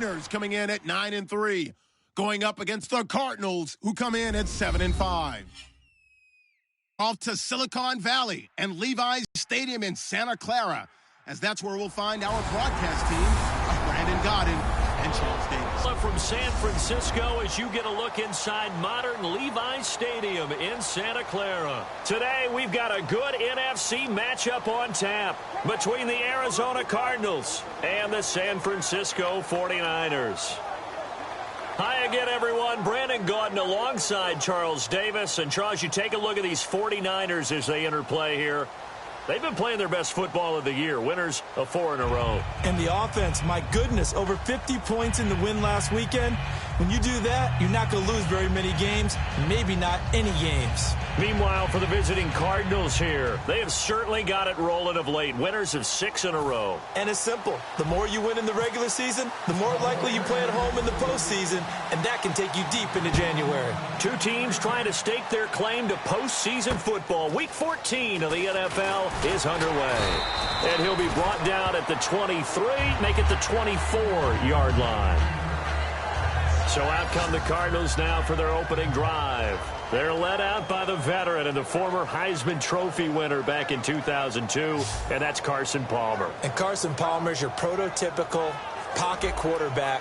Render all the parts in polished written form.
Coming in at 9-3, going up against the Cardinals, who come in at 7-5. Off to Silicon Valley and Levi's Stadium in Santa Clara, as that's where we'll find our broadcast team of Brandon Godden and Charles Davis. From San Francisco, as you get a look inside modern Levi's Stadium in Santa Clara. Today, we've got a good NFC matchup on tap between the Arizona Cardinals and the San Francisco 49ers. Hi again, everyone. Brandon Gaudin alongside Charles Davis. And, Charles, you take a look at these 49ers as they enter play here. They've been playing their best football of the year, winners of 4 in a row. And the offense, my goodness, over 50 points in the win last weekend. When you do that, you're not going to lose very many games, maybe not any games. Meanwhile, for the visiting Cardinals here, they have certainly got it rolling of late, winners of 6 in a row. And it's simple. The more you win in the regular season, the more likely you play at home in the postseason, and that can take you deep into January. Two teams trying to stake their claim to postseason football. Week 14 of the NFL is underway. And he'll be brought down at the 23, make it the 24-yard line. So out come the Cardinals now for their opening drive. They're led out by the veteran and the former Heisman Trophy winner back in 2002, and that's Carson Palmer. And Carson Palmer is your prototypical pocket quarterback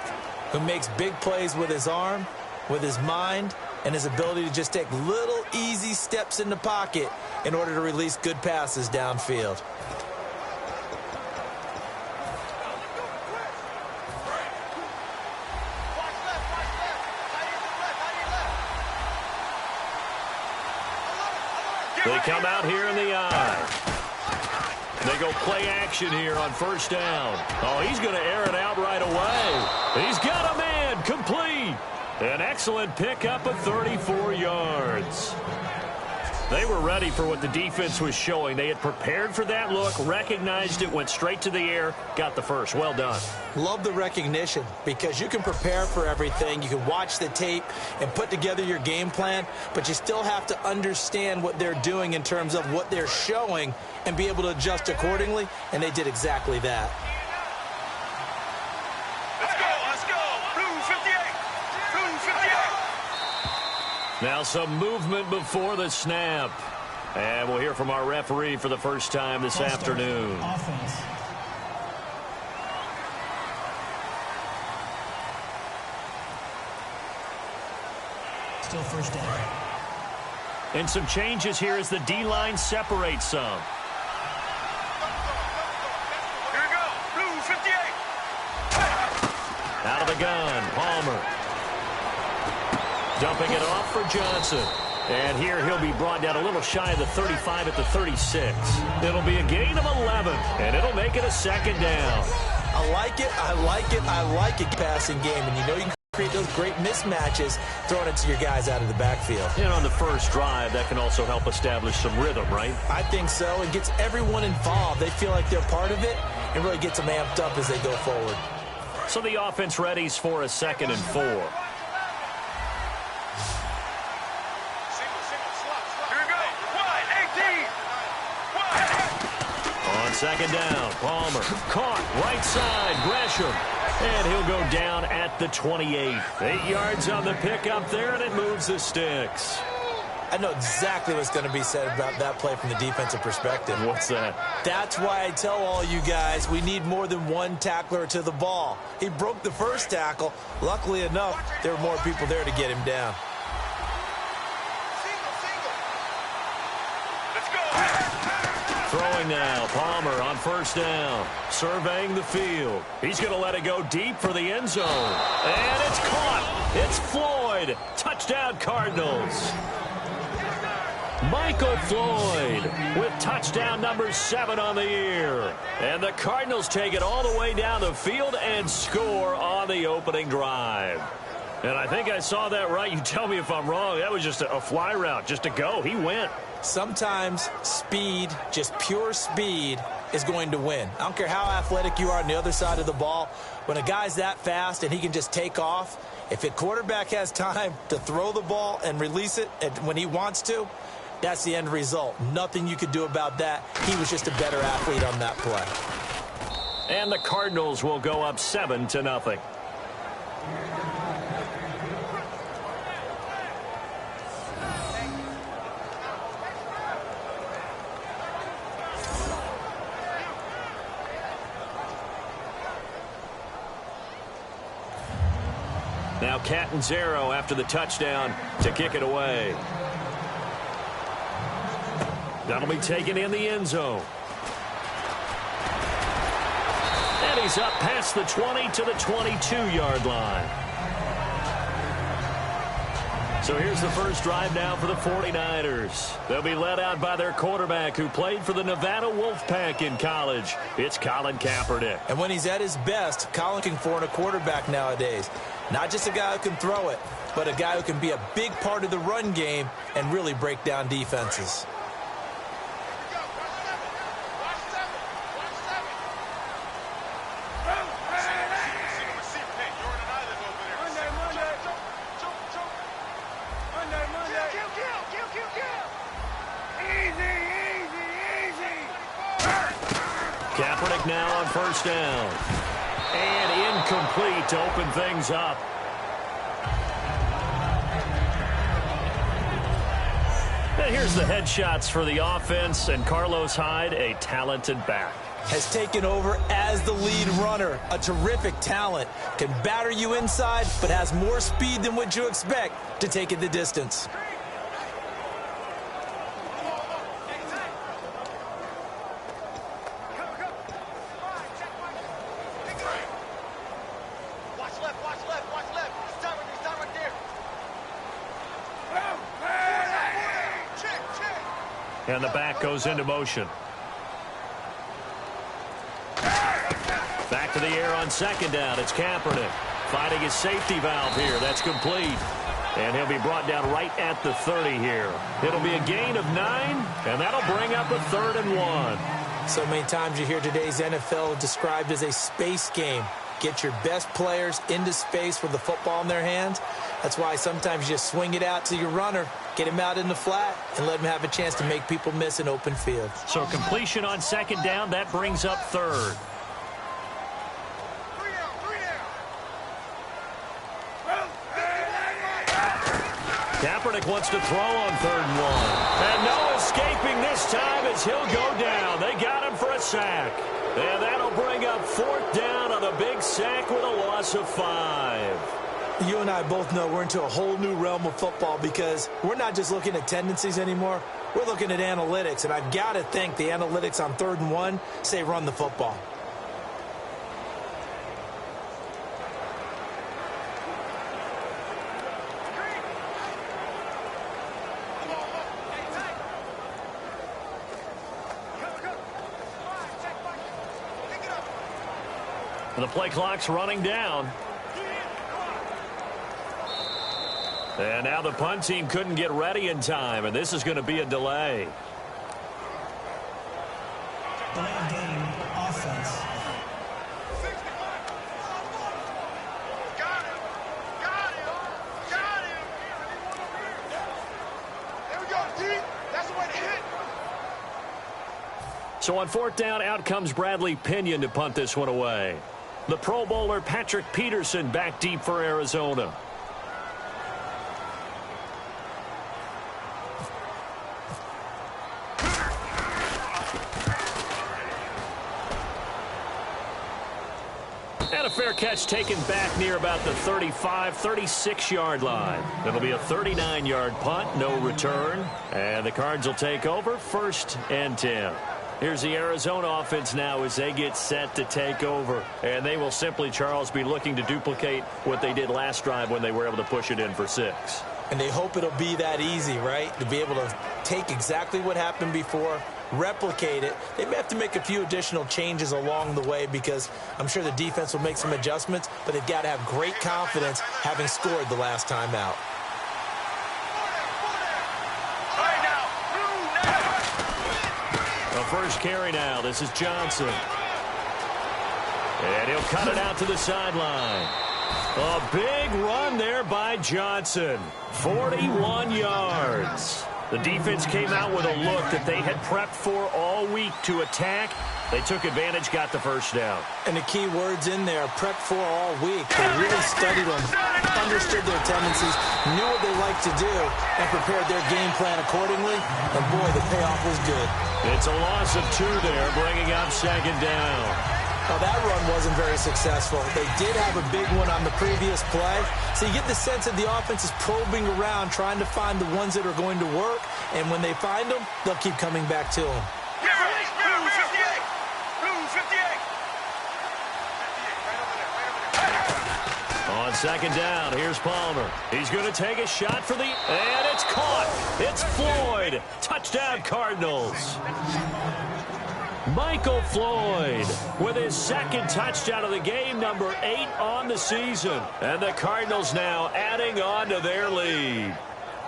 who makes big plays with his arm, with his mind, and his ability to just take little easy steps in the pocket in order to release good passes downfield. They come out here in the eye. They go play action here on first down. Oh, he's going to air it out right away. He's got a man, complete. An excellent pickup of 34 yards. They were ready for what the defense was showing. They had prepared for that look, recognized it, went straight to the air, got the first. Well done. Love the recognition because you can prepare for everything. You can watch the tape and put together your game plan, but you still have to understand what they're doing in terms of what they're showing and be able to adjust accordingly, and they did exactly that. Now some movement before the snap. And we'll hear from our referee for the first time this afternoon. Offense. Still first down. And some changes here as the D-line separates some. Here we go. Blue 58. Out of the gun, Palmer. Dumping it off for Johnson. And here he'll be brought down a little shy of the 35 at the 36. It'll be a gain of 11, and it'll make it a second down. I like it, I like it, I like it passing game. And you know you can create those great mismatches throwing it to your guys out of the backfield. And on the first drive, that can also help establish some rhythm, right? I think so. It gets everyone involved. They feel like they're part of it and really gets them amped up as they go forward. So the offense readies for a 2nd and 4. Second down, Palmer caught right side, Gresham, and he'll go down at the 28. 8 yards on the pickup there, and it moves the sticks. I know exactly what's going to be said about that play from the defensive perspective. What's that? That's why I tell all you guys we need more than one tackler to the ball. He broke the first tackle. Luckily enough, there were more people there to get him down. Throwing now, Palmer on first down, surveying the field. He's going to let it go deep for the end zone. And it's caught. It's Floyd. Touchdown, Cardinals. Michael Floyd with touchdown number 7 on the year. And the Cardinals take it all the way down the field and score on the opening drive. And I think I saw that right. You tell me if I'm wrong. That was just a fly route, just a go. He went. Sometimes speed, just pure speed, is going to win. I don't care how athletic you are on the other side of the ball. When a guy's that fast and he can just take off, if a quarterback has time to throw the ball and release it when he wants to, that's the end result. Nothing you could do about that. He was just a better athlete on that play. And the Cardinals will go up 7-0. Now Catanzaro after the touchdown to kick it away. That'll be taken in the end zone. And he's up past the 20 to the 22-yard line. So here's the first drive now for the 49ers. They'll be led out by their quarterback who played for the Nevada Wolfpack in college. It's Colin Kaepernick. And when he's at his best, Colin can for a quarterback nowadays. Not just a guy who can throw it, but a guy who can be a big part of the run game and really break down defenses. Kaepernick now on first down. And incomplete to open things up. And here's the headshots for the offense, and Carlos Hyde, a talented back. Has taken over as the lead runner. A terrific talent. Can batter you inside, but has more speed than what you expect to take it the distance. And the back goes into motion. Back to the air on second down. It's Kaepernick finding his safety valve here. That's complete. And he'll be brought down right at the 30 here. It'll be a gain of 9, and that'll bring up a 3rd and 1. So many times you hear today's NFL described as a space game. Get your best players into space with the football in their hands. That's why sometimes you just swing it out to your runner, get him out in the flat, and let him have a chance to make people miss an open field. So completion on second down, that brings up 3rd. Kaepernick wants to throw on 3rd and 1. And no escaping this time as he'll go down. They got him for a sack. And that'll bring up 4th down on a big sack with a loss of 5. You and I both know we're into a whole new realm of football because we're not just looking at tendencies anymore. We're looking at analytics, and I've got to think the analytics on 3rd and 1 say run the football. The play clock's running down. And now the punt team couldn't get ready in time, and this is going to be a delay. Delay of game, offense. Got him! There we go, D. That's the way to hit. So on 4th down, out comes Bradley Pinion to punt this one away. The Pro Bowler Patrick Peterson back deep for Arizona. And a fair catch taken back near about the 35, 36-yard line. It'll be a 39-yard punt, no return. And the Cards will take over 1st and 10. Here's the Arizona offense now as they get set to take over. And they will simply, Charles, be looking to duplicate what they did last drive when they were able to push it in for 6. And they hope it'll be that easy, right? To be able to take exactly what happened before, replicate it. They may have to make a few additional changes along the way because I'm sure the defense will make some adjustments, but they've got to have great confidence having scored the last time out. The first carry now. This is Johnson. And he'll cut it out to the sideline. A big run there by Johnson. 41 yards. The defense came out with a look that they had prepped for all week to attack. They took advantage, got the first down. And the key words in there, prepped for all week. They really studied them, understood their tendencies, knew what they liked to do, and prepared their game plan accordingly. And, boy, the payoff was good. It's a loss of 2 there, bringing up second down. Well, that run wasn't very successful. They did have a big one on the previous play. So you get the sense that the offense is probing around, trying to find the ones that are going to work. And when they find them, they'll keep coming back to them. On second down, here's Palmer. He's going to take a shot for and it's caught. It's Floyd. Touchdown, Cardinals. Michael Floyd with his second touchdown of the game, number 8 on the season. And the Cardinals now adding on to their lead.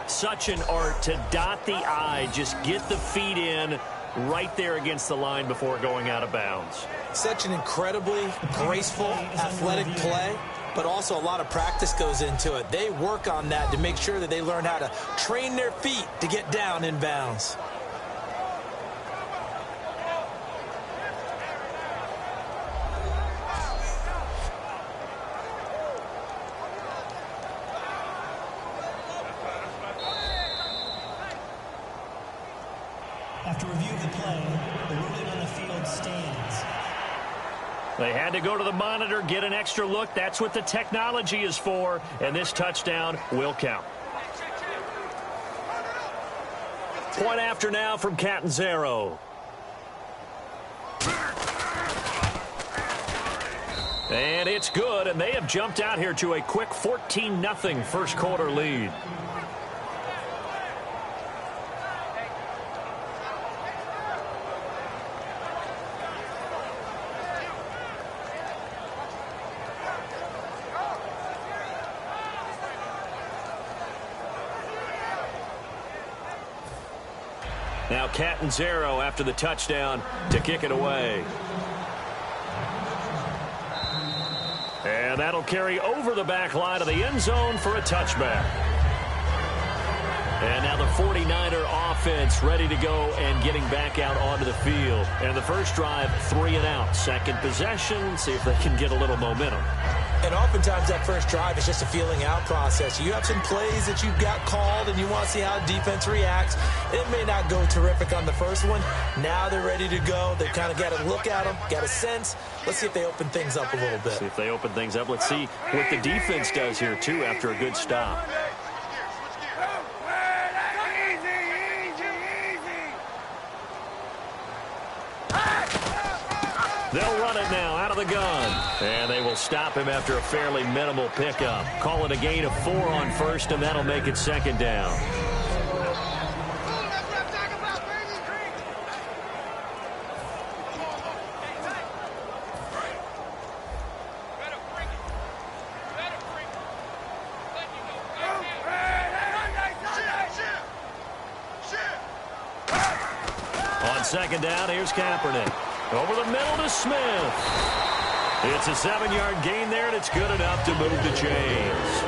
Such an art to dot the I, just get the feet in right there against the line before going out of bounds. Such an incredibly graceful, athletic play, but also a lot of practice goes into it. They work on that to make sure that they learn how to train their feet to get down in bounds. After review of the play, the ruling on the field stands. They had to go to the monitor, get an extra look. That's what the technology is for, and this touchdown will count. Point after now from Catanzaro. And it's good, and they have jumped out here to a quick 14-0 first quarter lead. Now Catanzaro after the touchdown to kick it away. And that'll carry over the back line of the end zone for a touchback. And now the 49er offense ready to go and getting back out onto the field. And the first drive, 3 and out. Second possession, see if they can get a little momentum. And oftentimes that first drive is just a feeling out process. You have some plays that you've got called and you want to see how defense reacts. It may not go terrific on the first one. Now they're ready to go. They've kind of got to look at them, got a sense. Let's see if they open things up a little bit. See if they open things up. Let's see what the defense does here, too, after a good stop. They'll run it now out of the gun. And they will stop him after a fairly minimal pickup. Call it a gain of 4 on first, and that'll make it second down. On second down, here's Kaepernick. Over the middle to Smith. It's a 7-yard gain there, and it's good enough to move the chains.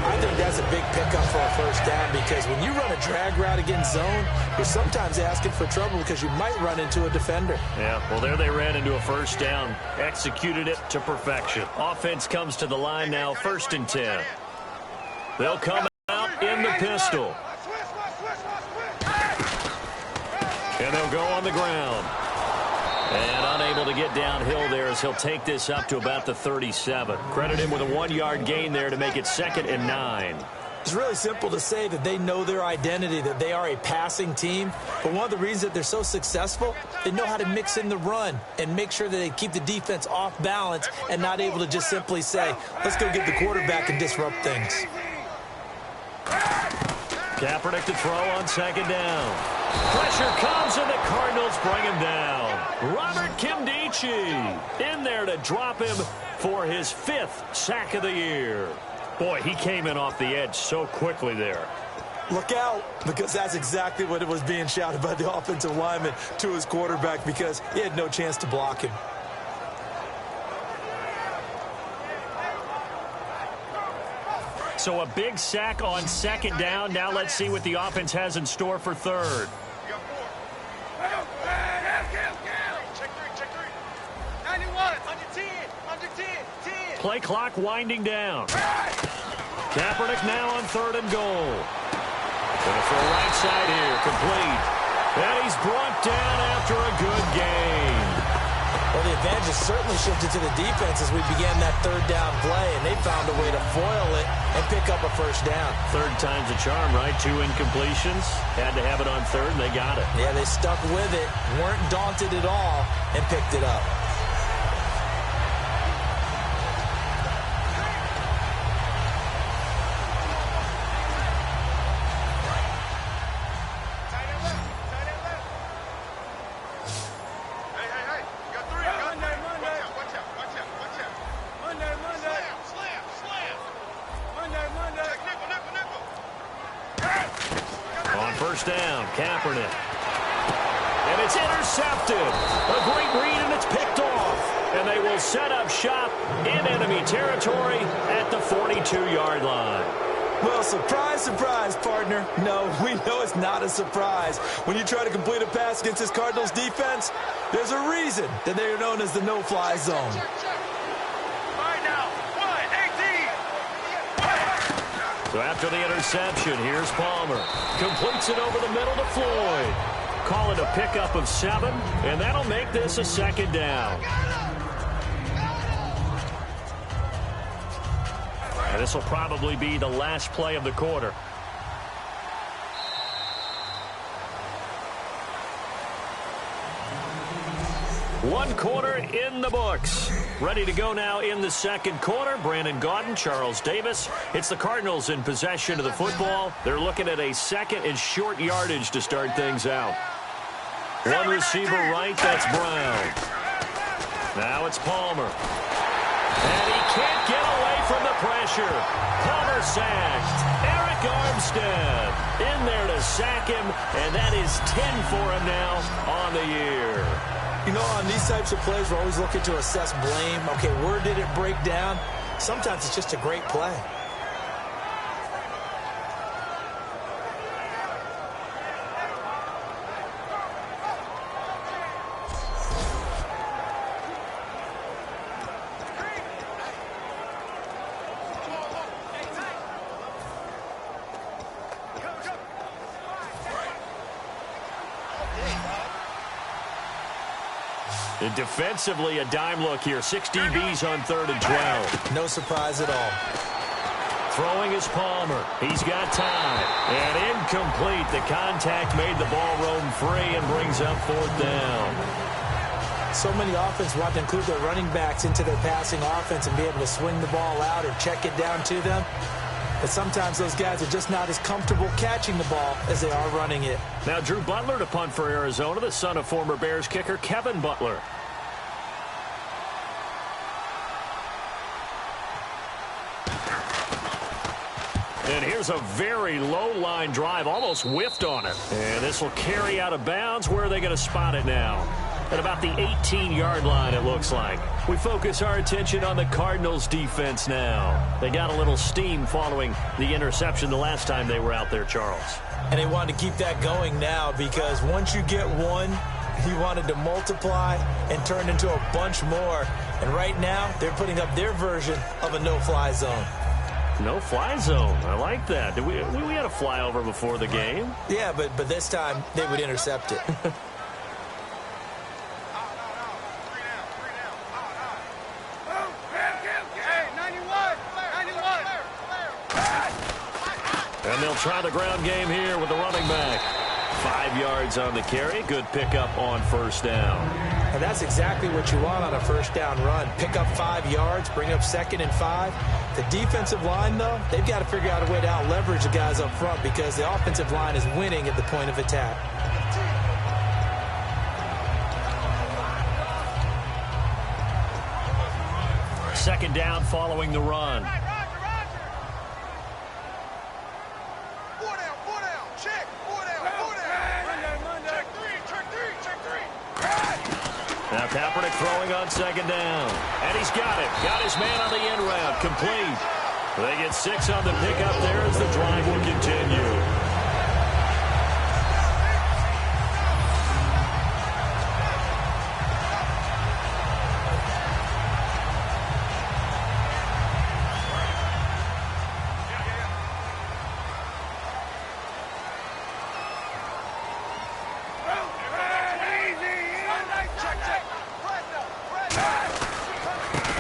I think that's a big pickup for a first down because when you run a drag route against zone, you're sometimes asking for trouble because you might run into a defender. Yeah, well, there they ran into a first down. Executed it to perfection. Offense comes to the line now, 1st and 10. They'll come out in the pistol. And they'll go on the ground. And unable to get downhill there as he'll take this up to about the 37. Credit him with a 1-yard gain there to make it 2nd and 9. It's really simple to say that they know their identity, that they are a passing team. But one of the reasons that they're so successful, they know how to mix in the run and make sure that they keep the defense off balance and not able to just simply say, let's go get the quarterback and disrupt things. Kaepernick to throw on second down. Pressure comes and the Cardinals bring him down. Robert Kimdichie in there to drop him for his 5th sack of the year. Boy, he came in off the edge so quickly there. Look out, because that's exactly what it was being shouted by the offensive lineman to his quarterback because he had no chance to block him. So a big sack on second down. Now let's see what the offense has in store for third. You got 4. Check three. 91, under 10, 10. Play clock winding down. Kaepernick now on third and goal. Gonna throw right side here, complete. And he's brought down after a good game. Well, the advantage has certainly shifted to the defense as we began that third down play, and they found a way to foil it and pick up a first down. Third time's a charm, right? 2 incompletions. Had to have it on third, and they got it. Yeah, they stuck with it, weren't daunted at all, and picked it up. First down, Kaepernick. And it's intercepted. A great read, and it's picked off. And they will set up shop in enemy territory at the 42-yard line. Well, surprise, surprise, partner. No, we know it's not a surprise. When you try to complete a pass against this Cardinals defense, there's a reason that they are known as the no-fly zone. So after the interception, here's Palmer. Completes it over the middle to Floyd. Call it a pickup of 7, and that'll make this a second down. And this will probably be the last play of the quarter. One quarter in the books. Ready to go now in the second quarter. Brandon Gaudin, Charles Davis. It's the Cardinals in possession of the football. They're looking at a second and short yardage to start things out. One receiver right, that's Brown. Now it's Palmer. And he can't get away from the pressure. Palmer sacked. Eric Armstead in there to sack him, and that is 10 for him now on the year. You know, on these types of plays, we're always looking to assess blame. Okay, where did it break down? Sometimes it's just a great play. And defensively, a dime look here. 6 DBs on 3rd and 12. No surprise at all. Throwing is Palmer. He's got time. And incomplete. The contact made the ball roam free and brings up 4th down. So many offenses want to include their running backs into their passing offense and be able to swing the ball out or check it down to them. But sometimes those guys are just not as comfortable catching the ball as they are running it. Now Drew Butler to punt for Arizona, the son of former Bears kicker Kevin Butler. And here's a very low line drive, almost whiffed on it. And this will carry out of bounds. Where are they going to spot it now? At about the 18-yard line, it looks like. We focus our attention on the Cardinals defense now. They got a little steam following the interception the last time they were out there, Charles. And they wanted to keep that going now because once you get one, he wanted to multiply and turn into a bunch more. And right now, they're putting up their version of a no-fly zone. No-fly zone. I like that. We had a flyover before the game. Yeah, but this time they would intercept it. And they'll try the ground game here with the running back. 5 yards on the carry. Good pickup on 1st down. And that's exactly what you want on a 1st down run. Pick up 5 yards, bring up 2nd and 5. The defensive line, though, they've got to figure out a way to out-leverage the guys up front because the offensive line is winning at the point of attack. Second down following the run. Now Kaepernick throwing on 2nd down. And he's got it. Got his man on the end route. Complete. They get 6 on the pickup there as the drive will continue.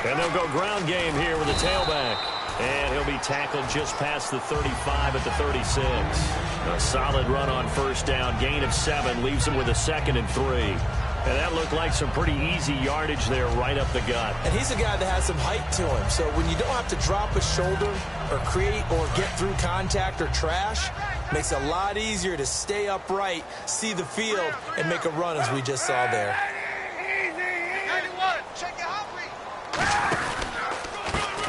And they'll go ground game here with a tailback. And he'll be tackled just past the 35 at the 36. A solid run on first down. Gain of 7 leaves him with a 2nd and 3. And that looked like some pretty easy yardage there right up the gut. And he's a guy that has some height to him. So when you don't have to drop a shoulder or create or get through contact or trash, makes it a lot easier to stay upright, see the field, and make a run as we just saw there.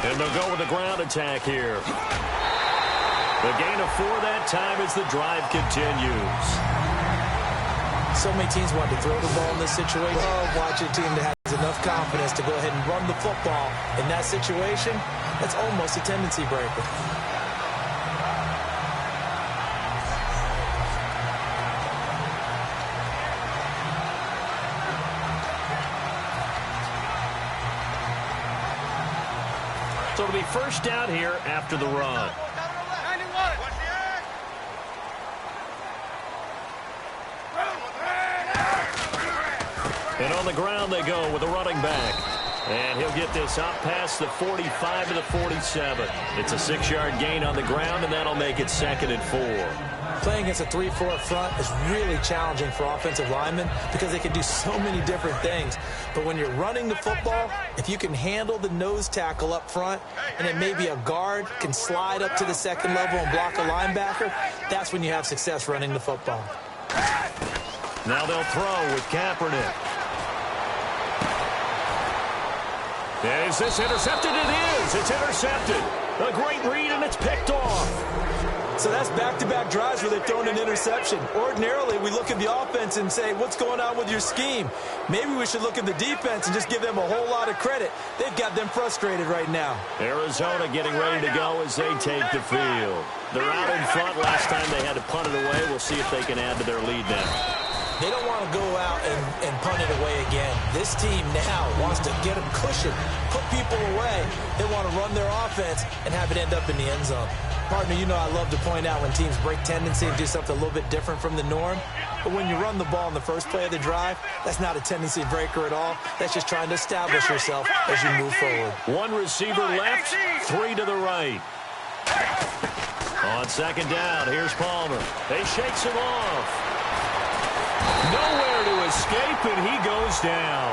And they'll go with the ground attack here. The gain of 4 that time as the drive continues. So many teams want to throw the ball in this situation. Oh, watch a team that has enough confidence to go ahead and run the football. In that situation, that's almost a tendency breaker. So it'll be first down here after the run. 91. And on the ground they go with a running back. And he'll get this out past the 45 to the 47. It's a 6-yard gain on the ground, and that'll make it 2nd and 4. Playing against a 3-4 front is really challenging for offensive linemen because they can do so many different things. But when you're running the football, if you can handle the nose tackle up front, and then maybe a guard can slide up to the 2nd level and block a linebacker, that's when you have success running the football. Now they'll throw with Kaepernick. Is this intercepted? It is. It's intercepted. A great read, and it's picked off. So that's back-to-back drives where they've thrown an interception. Ordinarily, we look at the offense and say, what's going on with your scheme? Maybe we should look at the defense and just give them a whole lot of credit. They've got them frustrated right now. Arizona getting ready to go as they take the field. They're out in front. Last time they had to punt it away. We'll see if they can add to their lead now. They don't want to go out and punt it away again. This team now wants to get them cushion, put people away. They want to run their offense and have it end up in the end zone. Partner, you know I love to point out when teams break tendency and do something a little bit different from the norm. But when you run the ball in the first play of the drive, that's not a tendency breaker at all. That's just trying to establish yourself as you move forward. 1 receiver left, 3 to the right. On 2nd down, here's Palmer. They shakes him off. Nowhere to escape, and he goes down.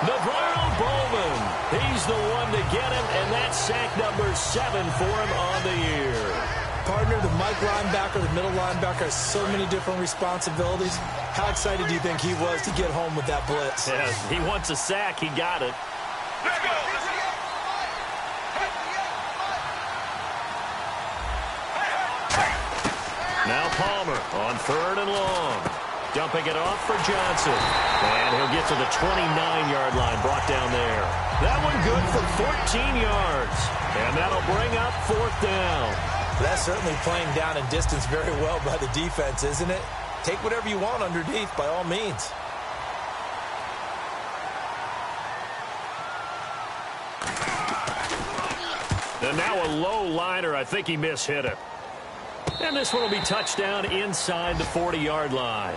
Navarro Bowman, he's the one to get him, and that's sack number 7 for him on the year. Partner, the Mike linebacker, the middle linebacker has so many different responsibilities. How excited do you think he was to get home with that blitz? Yeah, he wants a sack. He got it. Let's go. Now Palmer on 3rd and long. Dumping it off for Johnson. And he'll get to the 29-yard line, brought down there. That one good for 14 yards. And that'll bring up 4th down. That's certainly playing down and distance very well by the defense, isn't it? Take whatever you want underneath, by all means. And now a low liner. I think he mishit it. And this one will be touchdown inside the 40-yard line.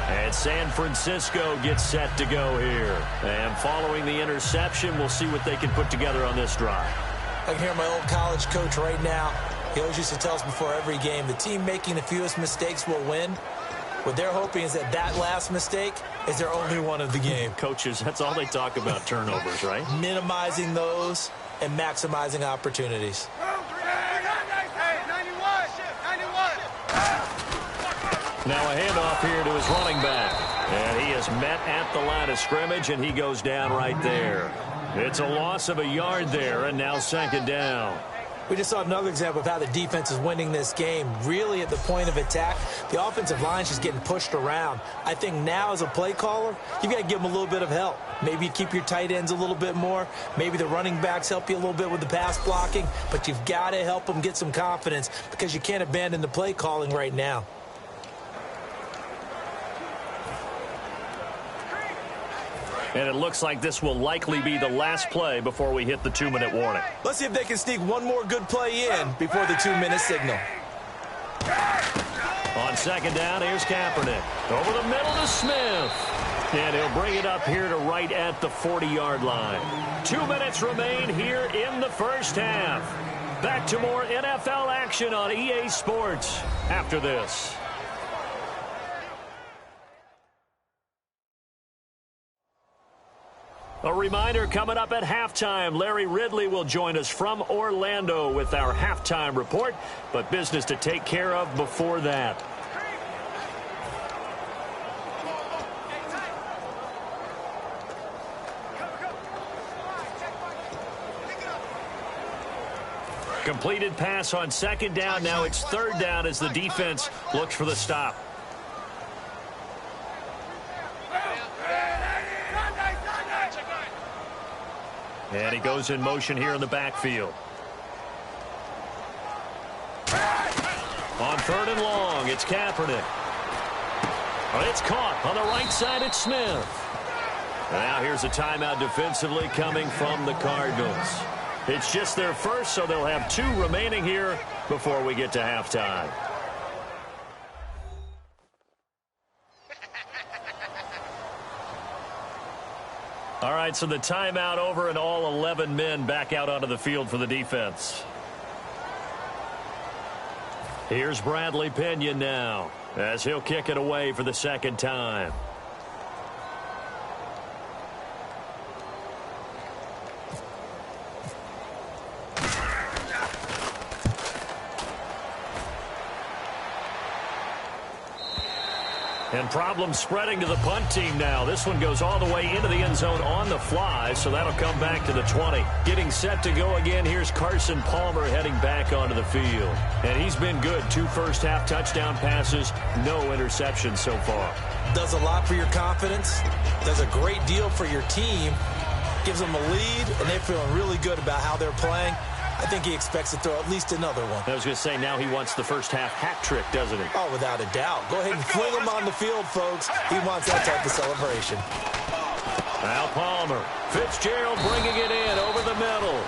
And San Francisco gets set to go here. And following the interception, we'll see what they can put together on this drive. I can hear my old college coach right now. He always used to tell us before every game, the team making the fewest mistakes will win. What they're hoping is that that last mistake is their only one of the game. Coaches, that's all they talk about, turnovers, right? Minimizing those and maximizing opportunities. Now a handoff here to his running back. And he is met at the line of scrimmage, and he goes down right there. It's a loss of a yard there, and now 2nd down. We just saw another example of how the defense is winning this game. Really at the point of attack, the offensive line's just getting pushed around. I think now as a play caller, you've got to give them a little bit of help. Maybe you keep your tight ends a little bit more. Maybe the running backs help you a little bit with the pass blocking. But you've got to help them get some confidence because you can't abandon the play calling right now. And it looks like this will likely be the last play before we hit the 2-minute warning. Let's see if they can sneak one more good play in before the 2-minute signal. On second down, here's Kaepernick. Over the middle to Smith. And he'll bring it up here to right at the 40-yard line. 2 minutes remain here in the first half. Back to more NFL action on EA Sports after this. A reminder, coming up at halftime, Larry Ridley will join us from Orlando with our halftime report, but business to take care of before that. Completed pass on second down. Now it's third down as the defense looks for the stop. And he goes in motion here in the backfield. On third and long, it's Kaepernick. It's caught on the right side. It's Smith. Now here's a timeout defensively coming from the Cardinals. It's just their first, so they'll have 2 remaining here before we get to halftime. All right, so the timeout over and all 11 men back out onto the field for the defense. Here's Bradley Pinion now as he'll kick it away for the second time. And problems spreading to the punt team now. This one goes all the way into the end zone on the fly, so that'll come back to the 20. Getting set to go again, here's Carson Palmer heading back onto the field. And he's been good. 2 first-half touchdown passes, no interceptions so far. Does a lot for your confidence, does a great deal for your team, gives them a lead, and they're feeling really good about how they're playing. I think he expects to throw at least another one. I was going to say, now he wants the first-half hat trick, doesn't he? Oh, without a doubt. Go ahead and fling him on the field, folks. He wants that type of celebration. Now Palmer. Fitzgerald bringing it in over the middle.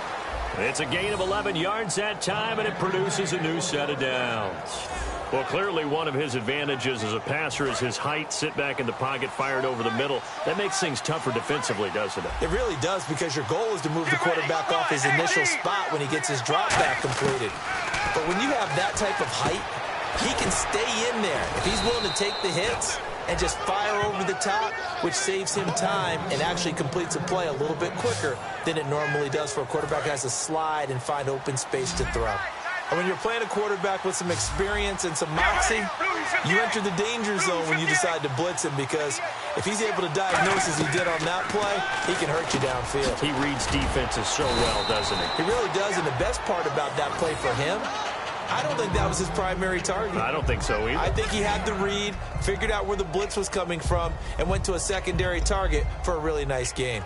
It's a gain of 11 yards that time, and it produces a new set of downs. Well, clearly one of his advantages as a passer is his height. Sit back in the pocket, fired over the middle. That makes things tougher defensively, doesn't it? It really does, because your goal is to move the quarterback off his initial spot when he gets his drop back completed. But when you have that type of height, he can stay in there. If he's willing to take the hits and just fire over the top, which saves him time and actually completes a play a little bit quicker than it normally does for a quarterback who has to slide and find open space to throw. And when you're playing a quarterback with some experience and some moxie, you enter the danger zone when you decide to blitz him, because if he's able to diagnose as he did on that play, he can hurt you downfield. He reads defenses so well, doesn't he? He really does, and the best part about that play for him, I don't think that was his primary target. I don't think so either. I think he had the read, figured out where the blitz was coming from, and went to a secondary target for a really nice gain.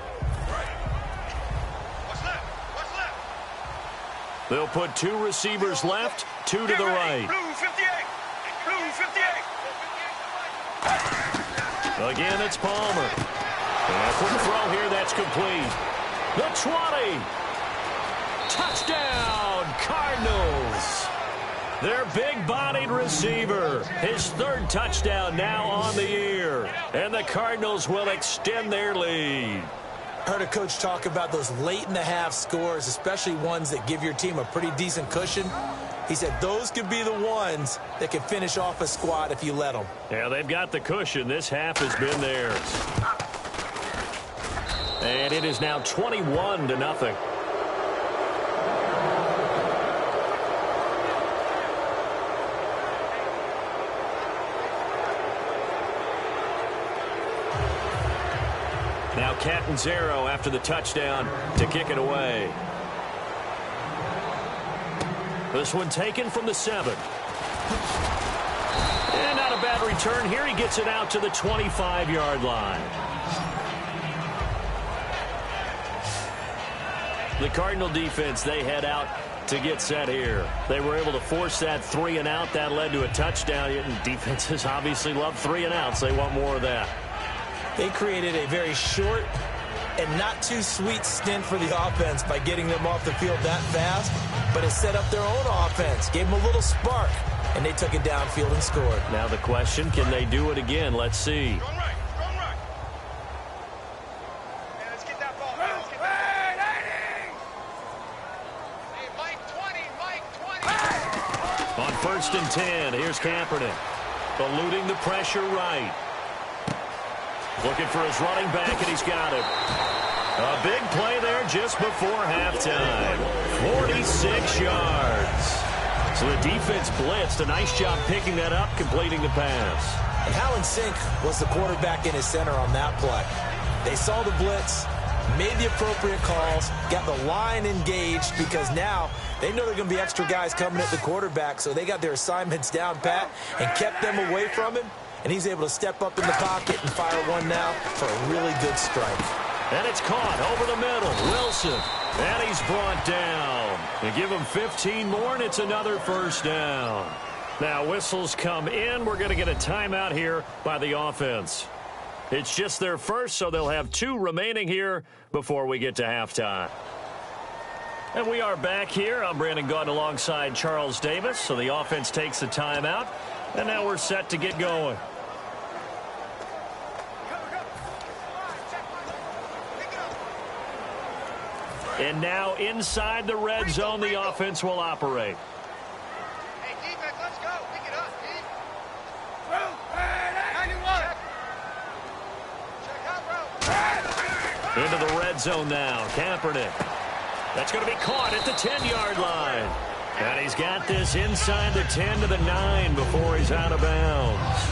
They'll put 2 receivers left, 2 to the right. Blue 58. Blue 58. Again, it's Palmer. And a quick throw here, that's complete. The 20. Touchdown, Cardinals. Their big-bodied receiver. His 3rd touchdown now on the year. And the Cardinals will extend their lead. Heard a coach talk about those late-in-the-half scores, especially ones that give your team a pretty decent cushion. He said those could be the ones that can finish off a squad if you let them. Yeah, they've got the cushion. This half has been theirs. And it is now 21-0. Now Catanzaro after the touchdown to kick it away. This one taken from the 7. And not a bad return here. He gets it out to the 25-yard line. The Cardinal defense, they head out to get set here. They were able to force that 3 and out. That led to a touchdown. And defenses obviously love 3 and outs. They want more of that. They created a very short and not too sweet stint for the offense by getting them off the field that fast, but it set up their own offense, gave them a little spark, and they took it downfield and scored. Now the question, can they do it again? Let's see. Strong right. Strong right. Hey, let's get that ball. Let's get that ball. Hey, Mike 20. Mike 20. On 1st and 10, here's Kaepernick. Eluding the pressure right. Looking for his running back, and he's got it. A big play there just before halftime. 46 yards. So the defense blitzed. A nice job picking that up, completing the pass. And how in sync was the quarterback in his center on that play? They saw the blitz, made the appropriate calls, got the line engaged, because now they know there are going to be extra guys coming at the quarterback, so they got their assignments down pat and kept them away from him. And he's able to step up in the pocket and fire one now for a really good strike. And it's caught over the middle. Wilson. And he's brought down. They give him 15 more, and it's another 1st down. Now whistles come in. We're going to get a timeout here by the offense. It's just their first, so they'll have 2 remaining here before we get to halftime. And we are back here. I'm Brandon Gaudin alongside Charles Davis. So the offense takes the timeout. And now we're set to get going. And now inside the red zone, the offense will operate. Hey, defense, let's go. Pick it up, D. 91. Check out, bro. Into the red zone now. Kaepernick. That's going to be caught at the 10-yard line. And he's got this inside the 10 to the 9 before he's out of bounds.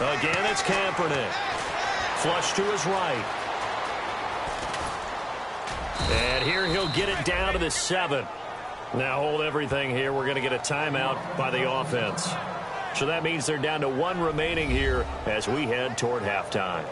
Again, it's Kaepernick. Flush to his right. And here he'll get it down to the 7. Now hold everything here. We're going to get a timeout by the offense. So that means they're down to 1 remaining here as we head toward halftime.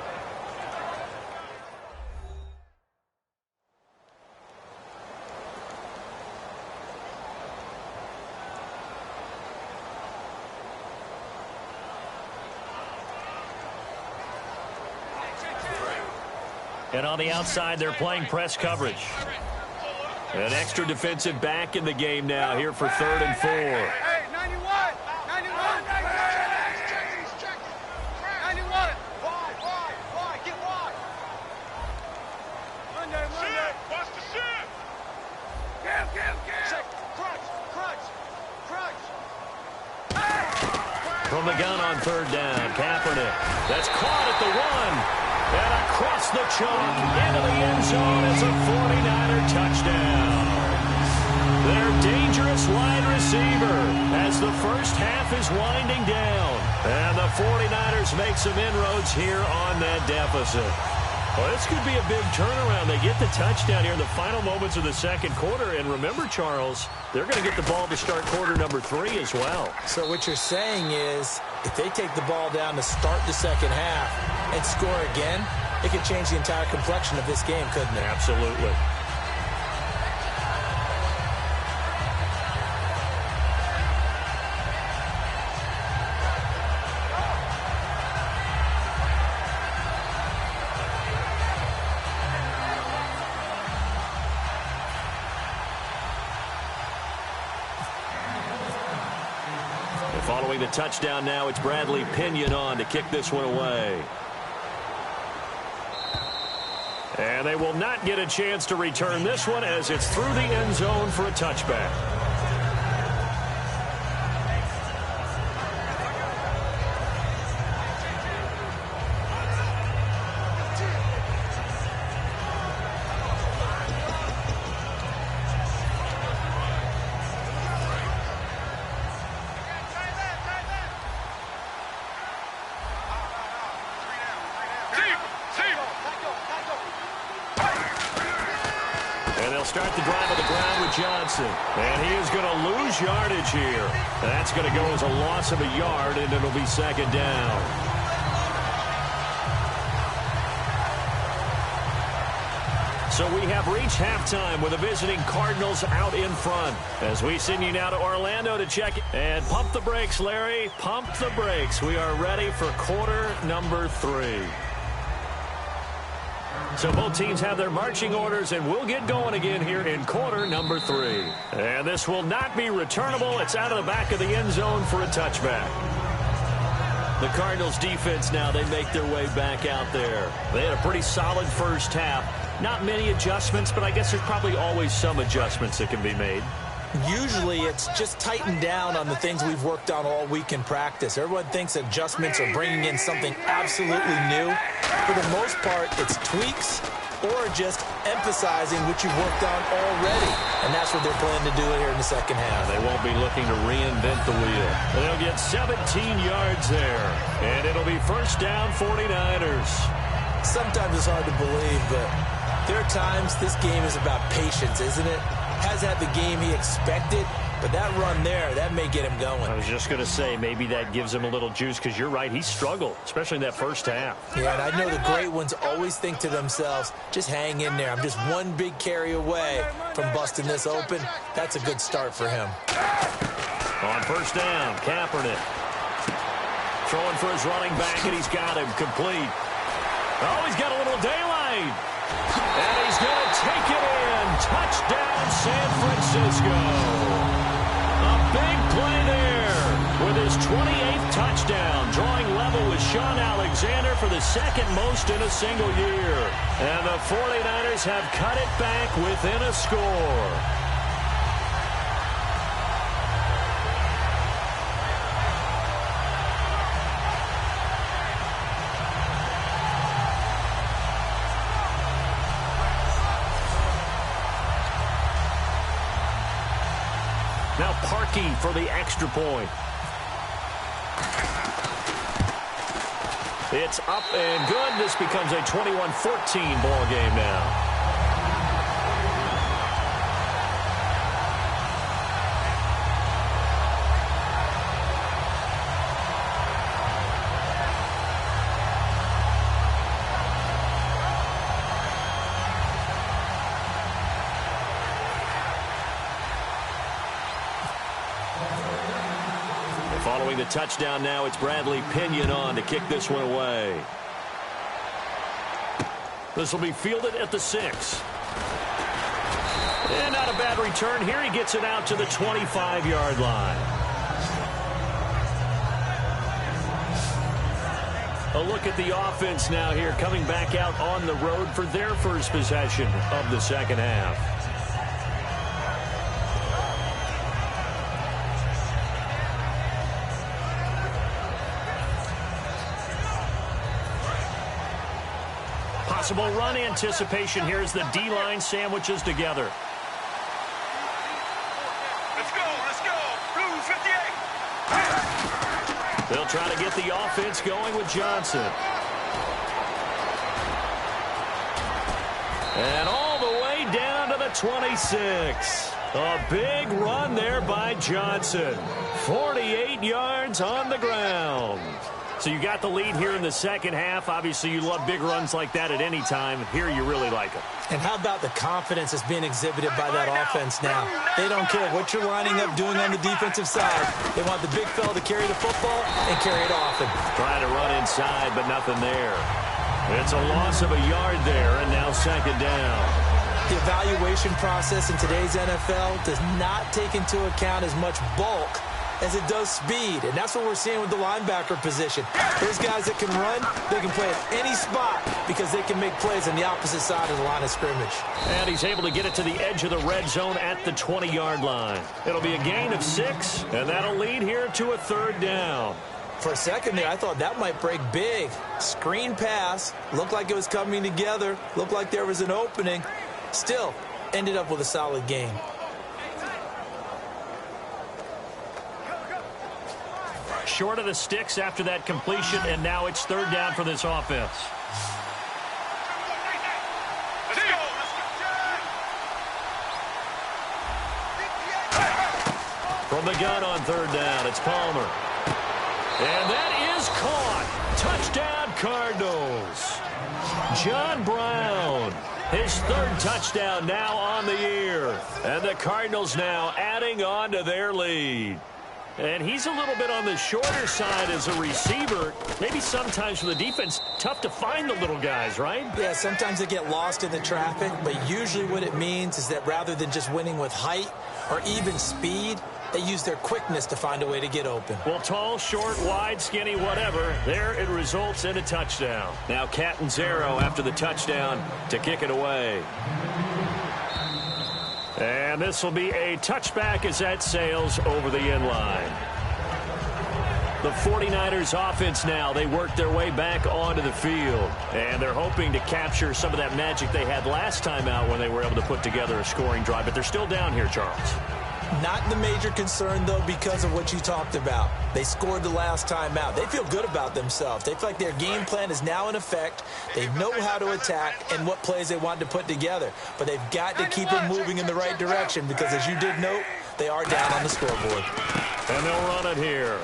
And on the outside, they're playing press coverage. An extra defensive back in the game now here for 3rd and 4. Hey, 91. 91. 91. Wide. Get wide. Monday. Watch the shit. Check. Crunch. From the gun on 3rd down, Kaepernick. That's caught at the 1. And across the chalk into the end zone is a 49er touchdown. Their dangerous wide receiver as the first half is winding down. And the 49ers make some inroads here on that deficit. Well, this could be a big turnaround. They get the touchdown here in the final moments of the 2nd quarter. And remember, Charles, they're going to get the ball to start quarter number 3 as well. So what you're saying is if they take the ball down to start the 2nd half and score again, it could change the entire complexion of this game, couldn't it? Absolutely. Following the touchdown now, it's Bradley Pinion on to kick this one away. And they will not get a chance to return this one as it's through the end zone for a touchback. Start the drive on the ground with Johnson. And he is going to lose yardage here. That's going to go as a loss of a yard, and it'll be second down. So we have reached halftime with the visiting Cardinals out in front. As we send you now to Orlando to check and pump the brakes, Larry. Pump the brakes. We are ready for quarter number 3. So both teams have their marching orders, and we'll get going again here in quarter number 3. And this will not be returnable. It's out of the back of the end zone for a touchback. The Cardinals defense now, they make their way back out there. They had a pretty solid first half. Not many adjustments, but I guess there's probably always some adjustments that can be made. Usually it's just tightened down on the things we've worked on all week in practice. Everyone thinks adjustments are bringing in something absolutely new. For the most part, it's tweaks or just emphasizing what you've worked on already. And that's what they're planning to do here in the second half. They won't be looking to reinvent the wheel. They'll get 17 yards there. And it'll be first down 49ers. Sometimes it's hard to believe, but there are times this game is about patience, isn't it? Has had the game he expected, but that run there, that may get him going. I was just going to say, maybe that gives him a little juice, because you're right, he struggled, especially in that first half. Yeah, and I know the great ones always think to themselves, just hang in there. I'm just one big carry away from busting this open. That's a good start for him. On first down, Kaepernick. Throwing for his running back, and he's got him complete. Oh, he's got a little daylight. And he's going to take it in. Touchdown, San Francisco. A big play there with his 28th touchdown, drawing level with Sean Alexander for the second most in a single year. And the 49ers have cut it back within a score. Now Parkey for the extra point. It's up and good. This becomes a 21-14 ball game now. Following the touchdown now, it's Bradley Pinion on to kick this one away. This will be fielded at the 6. And not a bad return here. He gets it out to the 25-yard line. A look at the offense now here, coming back out on the road for their first possession of the second half. Possible run anticipation here as the D-line sandwiches together. Let's go, Blue 58. They'll try to get the offense going with Johnson. And all the way down to the 26. A big run there by Johnson. 48 yards on the ground. So you got the lead here in the second half. Obviously, you love big runs like that at any time. Here, you really like it. And how about the confidence that's being exhibited by that offense now? They don't care what you're lining up doing on the defensive side. They want the big fella to carry the football and carry it often. Trying to run inside, but nothing there. It's a loss of a yard there, and now second down. The evaluation process in today's NFL does not take into account as much bulk as it does speed, and that's what we're seeing with the linebacker position. Those guys that can run, they can play at any spot because they can make plays on the opposite side of the line of scrimmage. And he's able to get it to the edge of the red zone at the 20-yard line. It'll be a gain of 6, and that'll lead here to a 3rd down. For a second there, I thought that might break big. Screen pass, looked like it was coming together, looked like there was an opening. Still, ended up with a solid gain. Short of the sticks after that completion, and now it's 3rd down for this offense. From the gun on 3rd down, it's Palmer. And that is caught. Touchdown, Cardinals. John Brown, his 3rd touchdown now on the year. And the Cardinals now adding on to their lead. And he's a little bit on the shorter side as a receiver. Maybe sometimes for the defense, tough to find the little guys, right? Yeah, sometimes they get lost in the traffic, but usually what it means is that rather than just winning with height or even speed, they use their quickness to find a way to get open. Well, tall, short, wide, skinny, whatever, there it results in a touchdown. Now Catanzaro after the touchdown to kick it away. And this will be a touchback as that sails over the end line. The 49ers offense now, they work their way back onto the field. And they're hoping to capture some of that magic they had last time out when they were able to put together a scoring drive. But they're still down here, Charles. Not the major concern, though, because of what you talked about. They scored the last time out. They feel good about themselves. They feel like their game plan is now in effect. They know how to attack and what plays they want to put together. But they've got to keep it moving in the right direction because, as you did note, they are down on the scoreboard. And they'll run it here.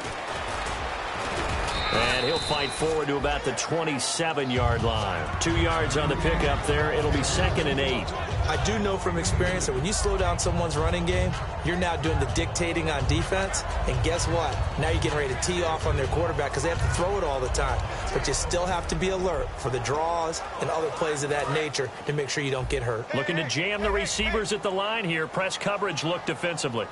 And he'll fight forward to about the 27-yard line. 2 yards on the pickup there. It'll be 2nd and 8. I do know from experience that when you slow down someone's running game, you're now doing the dictating on defense. And guess what? Now you're getting ready to tee off on their quarterback because they have to throw it all the time. But you still have to be alert for the draws and other plays of that nature to make sure you don't get hurt. Looking to jam the receivers at the line here. Press coverage look defensively.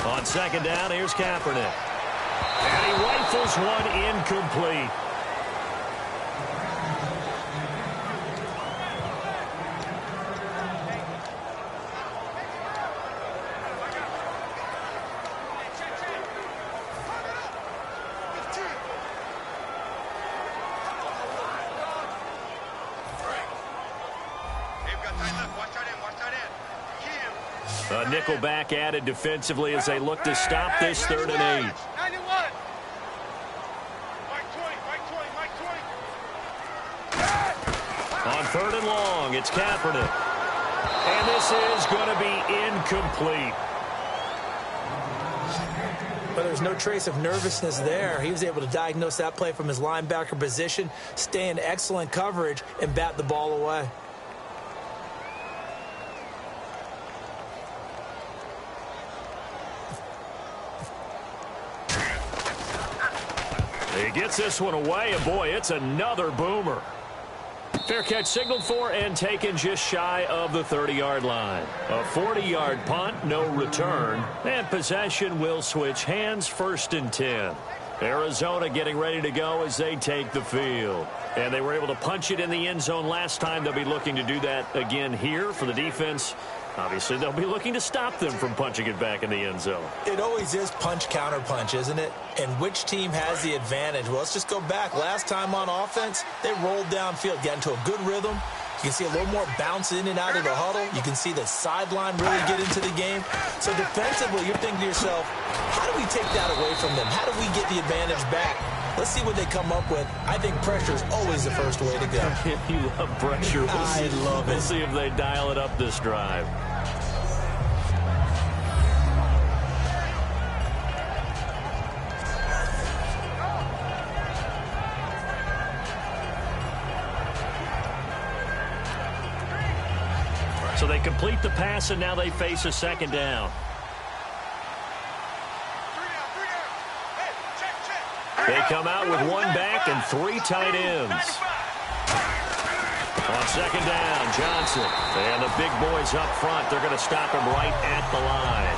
On 2nd down, here's Kaepernick. And he rifles one incomplete. A nickelback added defensively as they look to stop this 3rd and 8. On 3rd and long, it's Kaepernick. And this is going to be incomplete. But there's no trace of nervousness there. He was able to diagnose that play from his linebacker position, stay in excellent coverage, and bat the ball away. He gets this one away, and boy, it's another boomer. Fair catch signaled for and taken just shy of the 30-yard line. A 40-yard punt, no return, and possession will switch hands, 1st and 10. Arizona getting ready to go as they take the field. And they were able to punch it in the end zone last time. They'll be looking to do that again here for the defense. Obviously, they'll be looking to stop them from punching it back in the end zone. It always is punch-counter-punch, isn't it? And which team has the advantage? Well, let's just go back. Last time on offense, they rolled downfield, got into a good rhythm. You can see a little more bounce in and out of the huddle. You can see the sideline really get into the game. So defensively, you're thinking to yourself, how do we take that away from them? How do we get the advantage back? Let's see what they come up with. I think pressure is always the first way to go. You love pressure. I love it. We'll see if they dial it up this drive. So they complete the pass, and now they face a 2nd down. They come out with 1 back and 3 tight ends. On second down, Johnson. And the big boys up front, they're going to stop him right at the line.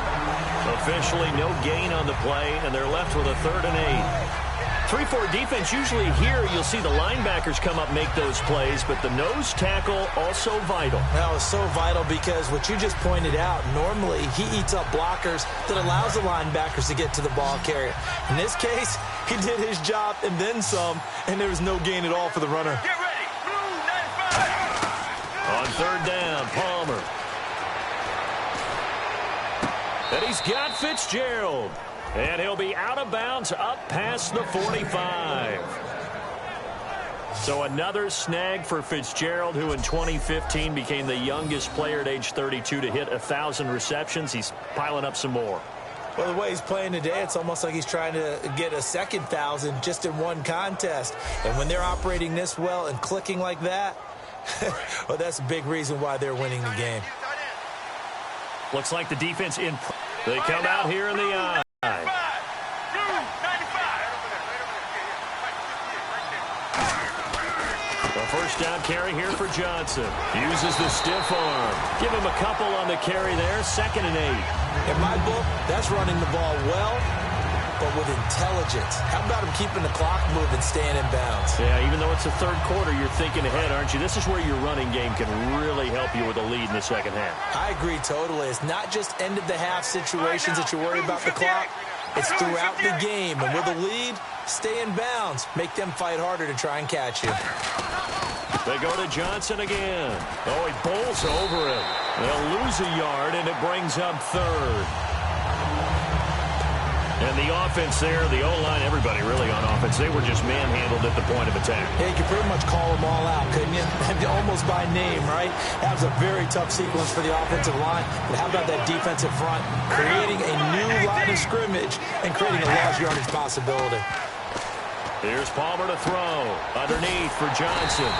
Officially no gain on the play, and they're left with a 3rd and 8. 3-4 defense, usually here you'll see the linebackers come up, make those plays, but the nose tackle also vital. That was so vital because what you just pointed out, normally he eats up blockers that allows the linebackers to get to the ball carrier. In this case, he did his job and then some, and there was no gain at all for the runner. Get ready. Blue 95. On 3rd down, Palmer. And he's got Fitzgerald. And he'll be out of bounds up past the 45. So another snag for Fitzgerald, who in 2015 became the youngest player at age 32 to hit 1,000 receptions. He's piling up some more. Well, the way he's playing today, it's almost like he's trying to get a second 1,000 just in one contest. And when they're operating this well and clicking like that, well, that's a big reason why they're winning the game. Looks like the defense in. They come out here in the eye. A first down carry here for Johnson. Uses the stiff arm. Give him a couple on the carry there. 2nd and 8. In my book, that's running the ball well, but with intelligence. How about him keeping the clock moving, staying in bounds? Yeah, even though it's the 3rd quarter, you're thinking ahead, aren't you? This is where your running game can really help you with a lead in the second half. I agree totally. It's not just end-of-the-half situations that you worry about the clock. It's throughout the game. And with a lead, stay in bounds. Make them fight harder to try and catch you. They go to Johnson again. Oh, he bowls over it. They'll lose a yard, and it brings up 3rd. And the offense there, the O-line, everybody really on offense, they were just manhandled at the point of attack. Yeah, you could pretty much call them all out, couldn't you? Almost by name, right? That was a very tough sequence for the offensive line. But how about that defensive front? Creating a new line of scrimmage and creating a large yardage possibility. Here's Palmer to throw. Underneath for Johnson.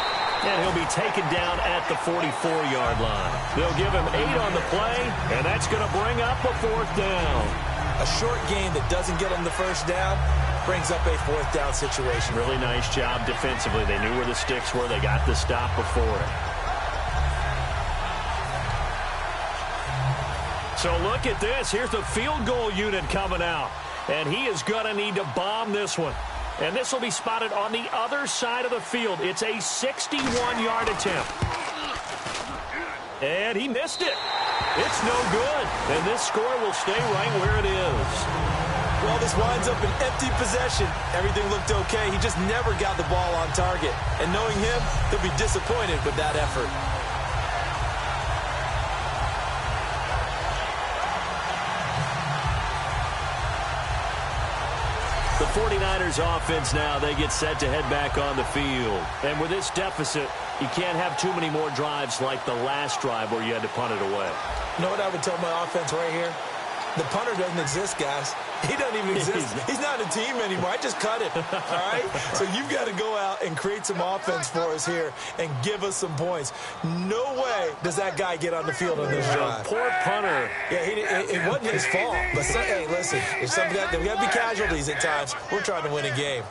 And he'll be taken down at the 44-yard line. They'll give him 8 on the play, and that's going to bring up a 4th down. A short game that doesn't get them the first down brings up a 4th down situation. Really nice job defensively. They knew where the sticks were. They got the stop before it. So look at this. Here's the field goal unit coming out. And he is going to need to bomb this one. And this will be spotted on the other side of the field. It's a 61-yard attempt. And he missed it. It's no good. And this score will stay right where it is. Well, this winds up an empty possession. Everything looked okay. He just never got the ball on target. And knowing him, he'll be disappointed with that effort. The 49ers offense now, they get set to head back on the field. And with this deficit, you can't have too many more drives like the last drive where you had to punt it away. You know what I would tell my offense right here? The punter doesn't exist, guys. He doesn't even exist. He's not a team anymore. I just cut it, all right? So you've got to go out and create some offense for us here and give us some points. No way does that guy get on the field on this drive. Poor punter. Yeah, it wasn't his fault. But, hey, listen, there's got to be casualties at times. We're trying to win a game.